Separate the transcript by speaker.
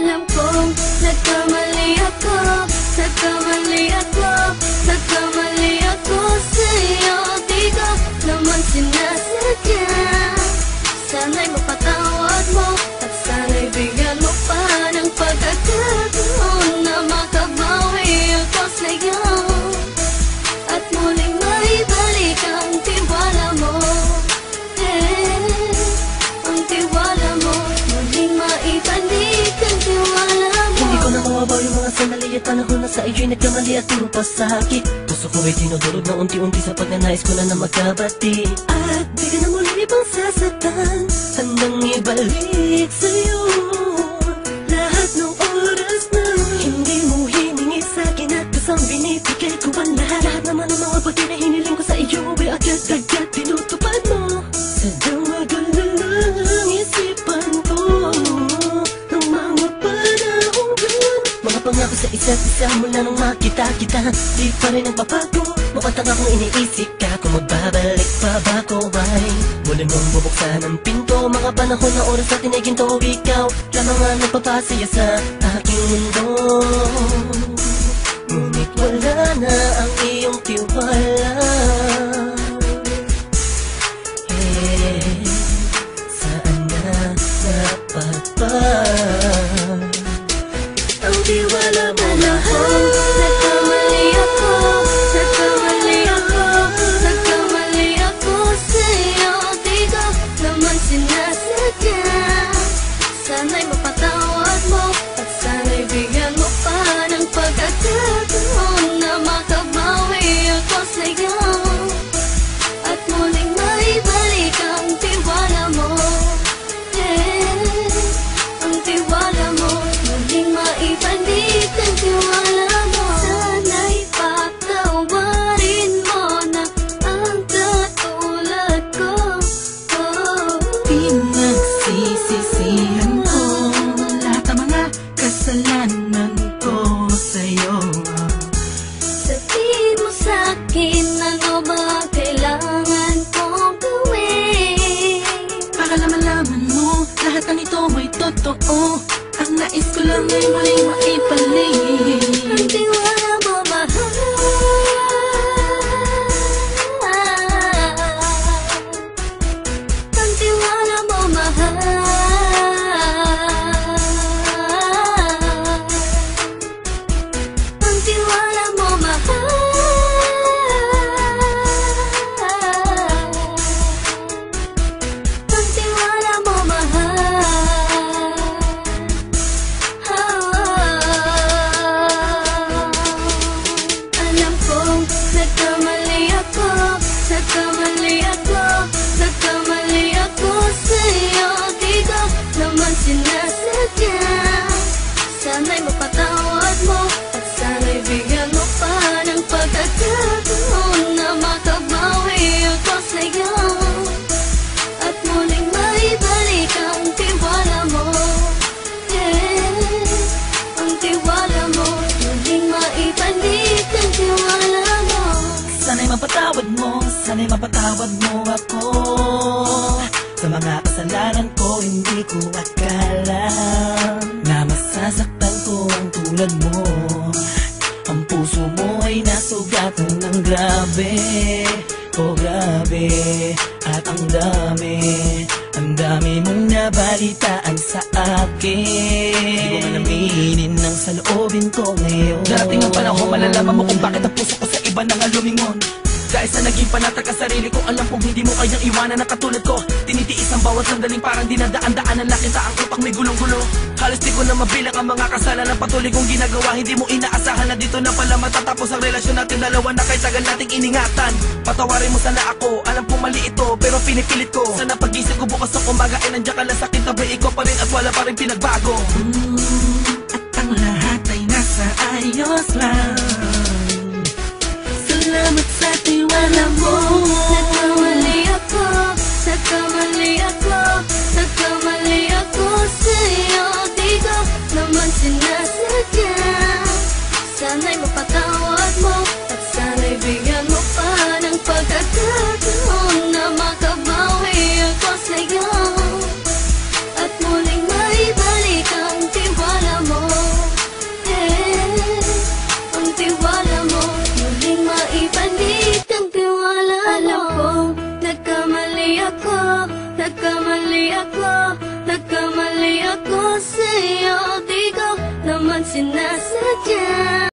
Speaker 1: Alam kong nagkamali ako, nagkamali ako, nagkamali ako sa'yo. Di ko naman sinasadya. Sana'y mapatawad mo at sana'y bigyan mo pa ng pagkakataon na makabawi ako sa'yo at muling maibalik ang tiwala mo. Ang tiwala mo, muling maibalik ang tiwala mo.
Speaker 2: Hindi ko na mawabaw yung mga sandali at panahon na sa iyo'y nagkamali at puro pasakit. Puso ko ay tinudurog na unti-unti sa pagnanais ko na magkabati. At di ka na muli pang sasaktan, handang ibalik sa'yo lahat ng oras na hindi mo hiningi sa'kin at kusang binibigay ko ang lahat. Lahat naman ng mga bagay na hiniling ko sa iyo ay agad-agad tinutupad mo. Sadyang magulo lang isipan ko ng mga panahon yun. Mga pangako sa isa't isa mula nung makita kita, di pa rin nagbabago. Mapatang akong iniisip ka kung magbabalik pa ba ko ay muli mong bubuksan ang pinto. Mga panahon na oras na tiniginto, ikaw lamang ang nagpapasaya sa aking mundo. Ngunit wala na ang iyong tiwala. Saan na dapat ba ang tiwala mo?
Speaker 1: Nagkamali ako, nagkamali ako, nagkamali ako sa'yo. Di ko naman sinasadya. Sana'y mapatawad mo at sana'y bigyan mo pa ng pagkakataon na makabawi ako sa'yo at muling maibalik ang tiwala mo. Ang tiwala mo, muling maibalik ang tiwala mo. Sana'y patawarin mo na ang katulad ko.
Speaker 3: Pinagsisisihan ko lahat ng mga kasalanan ko sa'yo.
Speaker 1: Sabihin mo sa'kin ano ba kailangan kong gawin
Speaker 3: Para malaman mo lahat ng ito ay totoo. Ang nais ko lang ay muling maibalik
Speaker 1: ang tiwala mo, mahal. Ang tiwala mo, mahal. Ang tiwala mo, mahal. Ang tiwala mo, mahal. Alam kong nagkamali ako, nagkamali ako, nagkamali ako sa'yo. Di ko naman sinasadya. Sana'y mapatawad mo at sana'y bigyan mo pa ng pagkakataon na makabawi ako sa'yo at muling maibalik ang tiwala mo. Ang tiwala mo, muling maibalik ang tiwala mo.
Speaker 3: Sana'y mapatawad mo, sana'y mapatawad mo ako sa mga kasalanan ko. Hindi ko akala na masasaktan ko ang tulad mo. Ang puso mo ay nasugatan ng grabe, oh grabe. At ang dami mong nabalitaan sa akin. Di ko man aminin ang saloobin ko ngayon. Darating ang panahon, malalaman mo kung bakit ang puso ko sa iba nang alumingon. Dahil sa naging panatag ang sarili ko, alam kong hindi mo kayang iwanan na katulad ko. Tinitiis ang bawat sandaling parang dinadaan-daanan lang kita. Ang utak may gulong-gulo. Halos di ko na mabilang ang mga kasalanan patuloy kong ginagawa. Hindi mo inaasahan na dito na pala matatapos ang relasyon natin dalawa na kahit tagal nating iningatan. Patawarin mo sana ako, alam kong mali ito pero pinipilit ko. Sana pag-isip ko bukas ng umaga ay nandiyan ka lang sa akin, tabi ikaw pa rin at wala pa rin pinagbago. At ang lahat ay nasa ayos lang. Salamat sa tiwala mo.
Speaker 1: Nagkamali ako, nagkamali ako, nagkamali ako sa'yo. Di ko naman sinasadya. Sana'y mapatawad mo at sana'y bigyan mo pa ng pagkakataon na makabawi ako sa'yo at muling maibalik ang tiwala ako, nagkamali ako, nagkamali ako sa'yo. Di ko naman sinasadya.